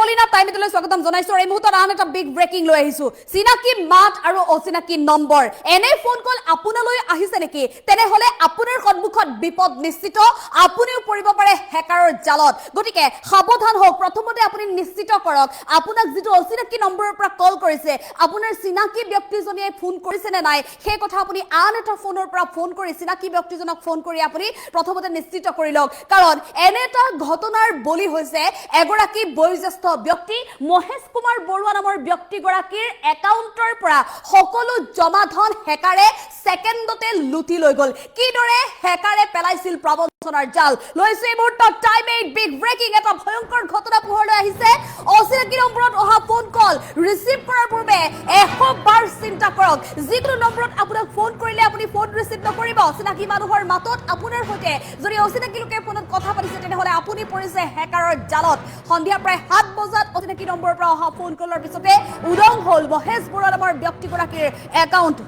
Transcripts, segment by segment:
কলিনা টাইমলৈ স্বাগতম জনাইছো এই মুহূৰ্তত আন এটা বিগ ব্ৰেকিং লৈ আহিছো চিনাকি মাত আৰু অচিনাকি নম্বৰ এনে ফোন কল আপোনালৈ আহিছে নেকি তেনেহলে আপোনাৰ সন্মুখত বিপদ নিশ্চিত আপুনিও পৰিব পাৰে হেকাৰৰ জালত গতিকে সাৱধান হওক প্ৰথমতে আপুনি নিশ্চিত কৰক আপোনাক যেটো অচিনাকি নম্বৰৰ পৰা কল কৰিছে আপোনাৰ চিনাকি ব্যক্তিজনিয়ে ফোন কৰিছে নে নাই সেই কথা আপুনি আন এটা ফোনৰ পৰা ফোন কৰি চিনাকি ব্যক্তিজনক ফোন কৰি আপুনি প্ৰথমতে নিশ্চিত কৰি লওক কাৰণ এনে এটা ঘটনাৰ বলি হৈছে এগৰাকী বয়োজ্যেষ্ঠ ব্যক্তি মহেশ কুমাৰ বৰুৱা নামৰ ব্যক্তিগৰাকীৰ একাউণ্টৰ পৰা সকলো জমা ধন হেকাৰে সেকেন্ডতে লুটি লৈ গল কিদৰে হেকাৰে পেলাইছিল প্ৰবঞ্চনাৰ জাল লৈছে এই মুহূৰ্তত টাইম 8 বিগ ব্ৰেকিং এটা ভয়ংকৰ ঘটনা পোহৰলৈ আহিছে অচিনাকি নম্বৰত অহা ফোন কল ৰিসিভ কৰাৰ পূৰ্বে 100 বাৰ চিন্তা কৰক যিকোনো নম্বৰত আপোনাক ফোন কৰিলে আপুনি ফোন ৰিসিভ নকৰিব অচিনাকি মানুহৰ মাতত আপোনাৰ সৈতে যদি অচিনাকি লোকে ফোনত কথা পাতিছে তেনেহলে আপুনি পৰিছে হেকাৰৰ জালত সন্ধিয়া প্ৰায় 7 বজাত অচিনাকি নম্বৰৰ পৰা অহা ফোন কলৰ পিছতে উদং হল মহেশ বৰুৱা নামৰ ব্যক্তিগৰাকীৰ একাউণ্ট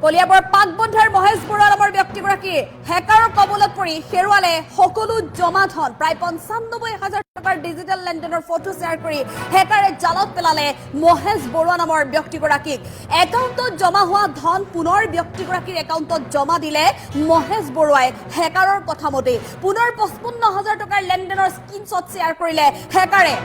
কলিয়াবৰ পাকবন্ধাৰ মহেশ বৰুৱা নামৰ ব্যক্তিগৰাকী হেকাৰৰ কবলত পৰি হেৰুৱালে সকলো জমা ধন প্ৰায় ৯৫,০০০ টকাৰ ডিজিটেল লেনদেনৰ ফটো শ্বেয়াৰ কৰি হেকাৰে জালত পেলালে মহেশ বৰুৱা নামৰ ব্যক্তিগৰাকীক একাউণ্টত জমা হোৱা ধন পুনৰ ব্যক্তিগৰাকীৰ একাউণ্টত জমা দিলে মহেশ বৰুৱাই হেকাৰৰ কথামতে পুনৰ ৫৫,০০০ টকাৰ লেনদেনৰ স্ক্ৰীনশ্বট শ্বেয়াৰ কৰিলে হেকাৰে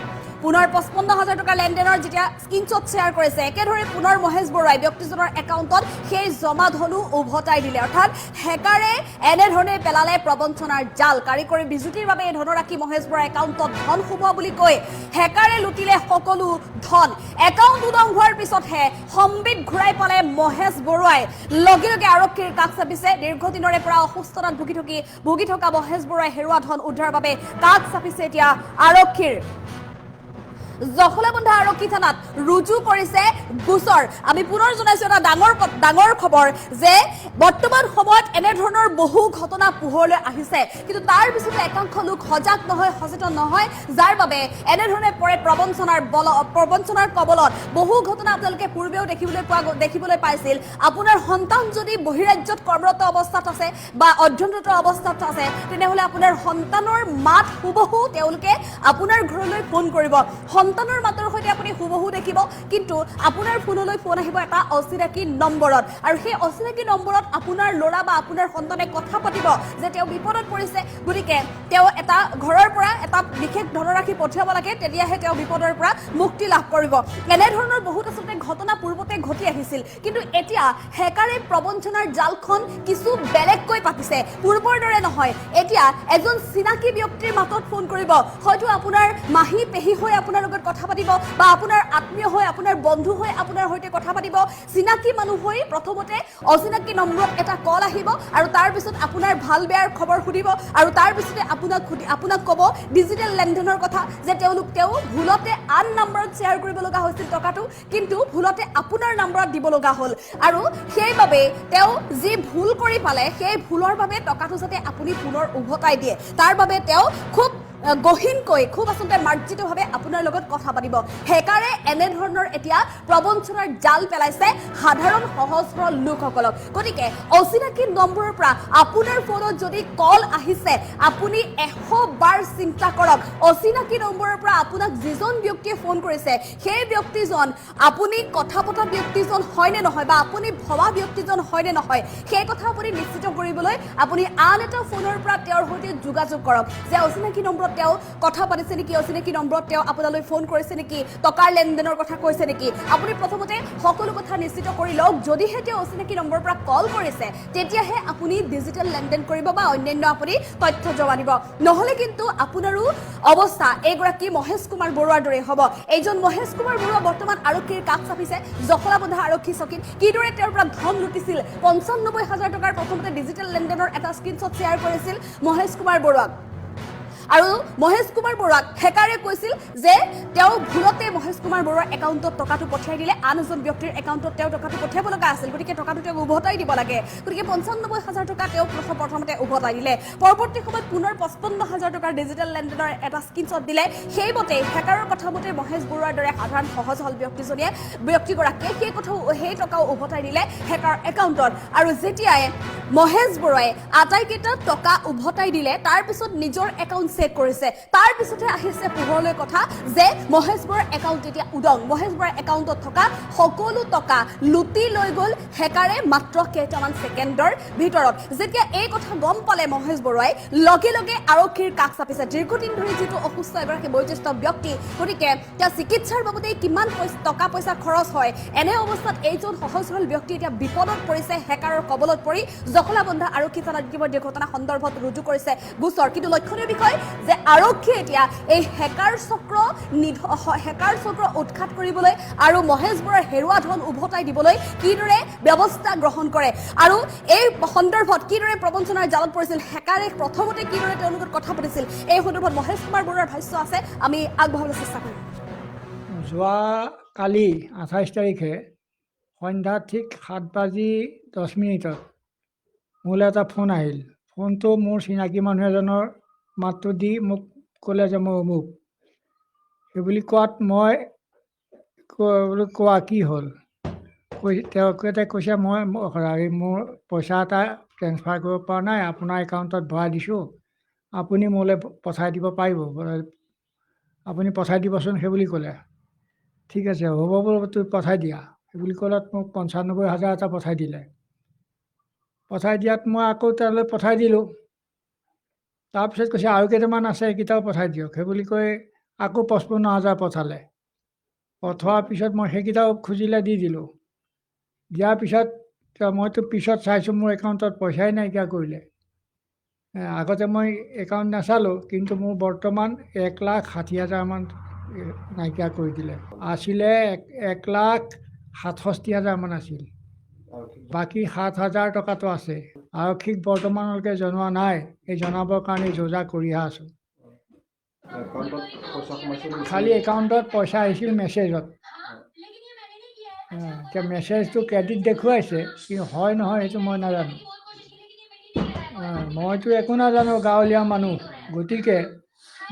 পুনৰ ৫৫,০০০ টকা লেনদেনৰ যেতিয়া স্ক্ৰীনশ্বট শ্বেয়াৰ কৰিছে একেদৰে পুনৰ মহেশ বৰুৱাই ব্যক্তিজনৰ একাউণ্টত সেই জমা ধনু উভতাই দিলে অৰ্থাৎ হেকাৰে এনেধৰণে পেলালে প্ৰবঞ্চনাৰ জাল কাৰিকৰী বিজুতিৰ বাবে এই ধনৰাশি মহেশ বৰুৱাৰ একাউণ্টত ধন সোমোৱা বুলি কৈ হেকাৰে লুটিলে সকলো ধন একাউণ্ট উদং হোৱাৰ পিছতহে সম্বিত ঘূৰাই পালে মহেশ বৰুৱাই লগে লগে আৰক্ষীৰ কাষ চাপিছে দীৰ্ঘদিনৰে পৰা অসুস্থতাত ভুগি থকা মহেশ বৰুৱাই হেৰুৱা ধন উদ্ধাৰৰ বাবে কাষ চাপিছে এতিয়া আৰক্ষীৰ জখলাবন্ধা আৰক্ষী থানাত ৰুজু কৰিছে গোচৰ আমি পুনৰ জনাইছো এটা ডাঙৰ খবৰ যে বৰ্তমান সময়ত এনে ধৰণৰ বহু ঘটনা পোহৰলৈ আহিছে কিন্তু তাৰ পিছতে একাংশ লোক সজাগ নহয় সচেতন নহয় যাৰ বাবে এনে ধৰণে পৰে প্ৰবঞ্চনাৰ কবলত বহু ঘটনা আপোনালোকে পূৰ্বেও দেখিবলৈ পাইছিল আপোনাৰ সন্তান যদি বহিৰাজ্যত কৰ্মৰত অৱস্থাত আছে বা অধ্যয়নৰত অৱস্থাত আছে তেনেহলে আপোনাৰ সন্তানৰ মাত হুবহু তেওঁলোকে আপোনাৰ ঘৰলৈ ফোন কৰিব সন্তানৰ মাতৰ সৈতে আপুনি হুবহু দেখিব কিন্তু আপোনাৰ ফোনলৈ ফোন আহিব এটা অচিনাকি নম্বৰত আৰু সেই অচিনাকি নম্বৰত আপোনাৰ ল'ৰা বা আপোনাৰ সন্তানে কথা পাতিব যে তেওঁ বিপদত পৰিছে গতিকে তেওঁ এটা ঘৰৰ পৰা এটা বিশেষ ধনৰাশি পঠিয়াব লাগে তেতিয়াহে তেওঁ বিপদৰ পৰা মুক্তি লাভ কৰিব এনে ধৰণৰ বহুত আচলতে ঘটনা পূৰ্বতে ঘটি আহিছিল কিন্তু এতিয়া হেকাৰে প্ৰবঞ্চনাৰ জালখন কিছু বেলেগকৈ পাতিছে পূৰ্বৰ দৰে নহয় এতিয়া এজন চিনাকি ব্যক্তিৰ মাতত ফোন কৰিব হয়তো আপোনাৰ মাহী পেহী হৈ আপোনাৰ লগত কথা পাতিব বা আপোনাৰ আত্মীয় হৈ আপোনাৰ বন্ধু হৈ আপোনাৰ সৈতে কথা পাতিব চিনাকি মানুহ হৈ প্ৰথমতে অচিনাকি নম্বৰত এটা কল আহিব আৰু তাৰ পিছত আপোনাৰ ভাল বেয়াৰ খবৰ খুদিব আৰু তাৰ পিছতে আপোনাক ক'ব ডিজিটেল লেনদেনৰ কথা যে তেওঁ ভুলতে আন নম্বৰত শ্বেয়াৰ কৰিব লগা হৈছিল টকাটো কিন্তু ভুলতে আপোনাৰ নম্বৰত দিব লগা হ'ল আৰু সেইবাবে তেওঁ যি ভুল কৰি পালে সেই ভুলৰ বাবে টকাটো যাতে আপুনি পুনৰ উভতাই দিয়ে তাৰ বাবে তেওঁ খুব গহীনকৈ খুব আচলতে মাৰ্জিতভাৱে আপোনাৰ লগত কথা পাতিব হেকাৰে এনে ধৰণৰ এতিয়া প্ৰবঞ্চনাৰ জাল পেলাইছে সাধাৰণ সহজ সৰল লোকসকলক গতিকে অচিনাকি নম্বৰৰ পৰা আপোনাৰ ফোনত যদি কল আহিছে আপুনি 100 বাৰ চিন্তা কৰক অচিনাকি নম্বৰৰ পৰা আপোনাক যিজন ব্যক্তিয়ে ফোন কৰিছে সেই ব্যক্তিজন আপুনি কথা পতা ব্যক্তিজন হয় নে নহয় বা আপুনি ভবা ব্যক্তিজন হয় নে নহয় সেই কথা আপুনি নিশ্চিত কৰিবলৈ আপুনি আন এটা ফোনৰ পৰা তেওঁৰ সৈতে যোগাযোগ কৰক যে অচিনাকি নম্বৰ তেওঁ কথা পাতিছে নেকি অচিনাকি নম্বৰত তেওঁ আপোনালৈ ফোন কৰিছে নেকি টকাৰ লেনদেনৰ কথা কৈছে নেকি আপুনি প্ৰথমতে সকলো কথা নিশ্চিত কৰি লওক যদিহে তেওঁ অচিনাকি নম্বৰৰ পৰা কল কৰিছে তেতিয়াহে আপুনি ডিজিটেল লেনদেন কৰিব বা অন্যান্য আপুনি তথ্য জমা দিব নহলে কিন্তু আপোনাৰো অৱস্থা এইগৰাকী মহেশ কুমাৰ বৰুৱাৰ দৰে হ'ব এইজন মহেশ কুমাৰ বৰুৱা বৰ্তমান আৰক্ষীৰ কাষ চাপিছে জখলাবন্ধা আৰক্ষী চকীত কিদৰে তেওঁৰ পৰা ধন লুটিছিল ৯৫,০০০ টকাৰ প্ৰথমতে ডিজিটেল লেনদেনৰ এটা স্ক্ৰীনশ্বট শ্বেয়াৰ কৰিছিল মহেশ কুমাৰ বৰুৱাক আৰু মহেশ কুমাৰ বৰুৱাক হেকাৰে কৈছিল যে তেওঁ ভুলতে মহেশ কুমাৰ বৰুৱাৰ একাউণ্টত টকাটো পঠিয়াই দিলে আন এজন ব্যক্তিৰ একাউণ্টত তেওঁ টকাটো পঠিয়াব লগা আছিল গতিকে টকাটো তেওঁ উভতাই দিব লাগে গতিকে ৯৫,০০০ টকা তেওঁ প্ৰথমতে উভতাই দিলে পৰৱৰ্তী সময়ত পুনৰ ৫৫,০০০ টকাৰ ডিজিটেল লেনদেনৰ এটা স্ক্ৰীনশ্বট দিলে সেইমতে হেকাৰৰ কথামতে মহেশ বৰুৱাৰ দৰে সাধাৰণ সহজ সৰল ব্যক্তিগৰাকীয়ে সেই টকাও উভতাই দিলে হেকাৰ একাউণ্টত আৰু যেতিয়াই মহেশ বৰুৱাই আটাইকেইটা টকা উভতাই দিলে তাৰ পিছত নিজৰ একাউণ্ট চেক কৰিছে তাৰ পিছতে আহিছে পোহৰলৈ কথা যে মহেশ বৰুৱাৰ একাউণ্ট এতিয়া উদং মহেশ বৰুৱাৰ একাউণ্টত থকা সকলো টকা লুটি লৈ গ'ল হেকাৰে মাত্ৰ কেইটামান ছেকেণ্ডৰ ভিতৰত যেতিয়া এই কথা গম পালে মহেশ বৰুৱাই লগে লগে আৰক্ষীৰ কাষ চাপিছে দীৰ্ঘদিন ধৰি যিটো অসুস্থ এগৰাকী বয়োজ্যেষ্ঠ ব্যক্তি গতিকে তেওঁ চিকিৎসাৰ বাবদে কিমান টকা পইচা খৰচ হয় এনে অৱস্থাত এইজন সহজ সৰল ব্যক্তি এতিয়া বিপদত পৰিছে হেকাৰৰ কবলত পৰি জখলাবন্ধা আৰক্ষী থানাত ইতিমধ্যে ঘটনা সন্দৰ্ভত ৰুজু কৰিছে গোচৰ কিন্তু লক্ষণীয় বিষয় যে আৰক্ষীয়ে এতিয়া এই হেকাৰ চক্ৰ উৎখাত কৰিবলৈ আৰু মহেশ বৰুৱাৰ হেৰুৱা ধন উভতাই দিবলৈ কিদৰে ব্যৱস্থা গ্ৰহণ কৰে আৰু এই সন্দৰ্ভত কিদৰে প্ৰবঞ্চনাৰ জালত পৰিছিল হেকাৰে প্ৰথমতে কিদৰে তেওঁলোকৰ কথা পাতিছিল এই সন্দৰ্ভত মহেশ কুমাৰ বৰুৱাৰ ভাষ্য আছে আমি আগবঢ়াবলৈ চেষ্টা কৰিম যোৱা কালি 28 তাৰিখে সন্ধ্যা ঠিক 7:10 মোলৈ এটা ফোন আহিল ফোনটো মোৰ চিনাকি মানুহ এজনৰ মাতটো দি মোক ক'লে যে মই অমুক সেইবুলি কোৱাত মই বোলো কোৱা কি হ'ল তেওঁতে কৈছে মই মোৰ পইচা এটা ট্ৰেন্সফাৰ কৰিব পৰা নাই আপোনাৰ একাউণ্টত ভৰাই দিছোঁ আপুনি মোলৈ পঠাই দিব পাৰিব আপুনি পঠাই দিবচোন সেইবুলি ক'লে ঠিক আছে হ'ব বোলো তুমি পঠাই দিয়া সেইবুলি ক'লত মোক 95,000 এটা পঠাই দিলে পঠাই দিয়াত মই আকৌ তালৈ পঠাই দিলোঁ তাৰপিছত কৈছে আৰু কেইটামান আছে সেইকেইটাও পঠাই দিয়ক সেইবুলি কৈ আকৌ 55,000 পঠালে পঠোৱাৰ পিছত মই সেইকেইটাও খুজিলে দি দিলোঁ দিয়াৰ পিছত মইতো পিছত চাইছোঁ মোৰ একাউণ্টত পইচাই নাইকিয়া কৰিলে আগতে মই একাউণ্ট নাচালোঁ কিন্তু মোৰ বৰ্তমান 1,60,000 মান নাইকিয়া কৰি দিলে আছিলে 1,67,000 মান আছিল বাকী 7,000 টকাটো আছে আৰক্ষীক বৰ্তমানলৈকে জনোৱা নাই এই জনাবৰ কাৰণে যোজা কৰিহে আছোঁ খালি একাউণ্টত পইচা আহিছিল মেছেজত এতিয়া মেছেজটো ক্ৰেডিট দেখুৱাইছে কিন্তু হয় নহয় সেইটো মই নাজানো মইতো একো নাজানো গাঁৱলীয়া মানুহ গতিকে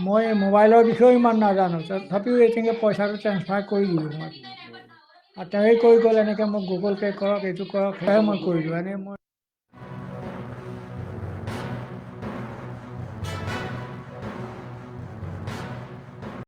মই মোবাইলৰ বিষয়েও ইমান নাজানো তথাপিও তেনেকৈ পইচাটো ট্ৰেন্সফাৰ কৰি দিলোঁ মই আৰু তেওঁৱেই কৰি গ'ল এনেকৈ মোক গুগল পে' কৰক এইটো কৰক সেয়াই মই কৰিলোঁ এনেই মই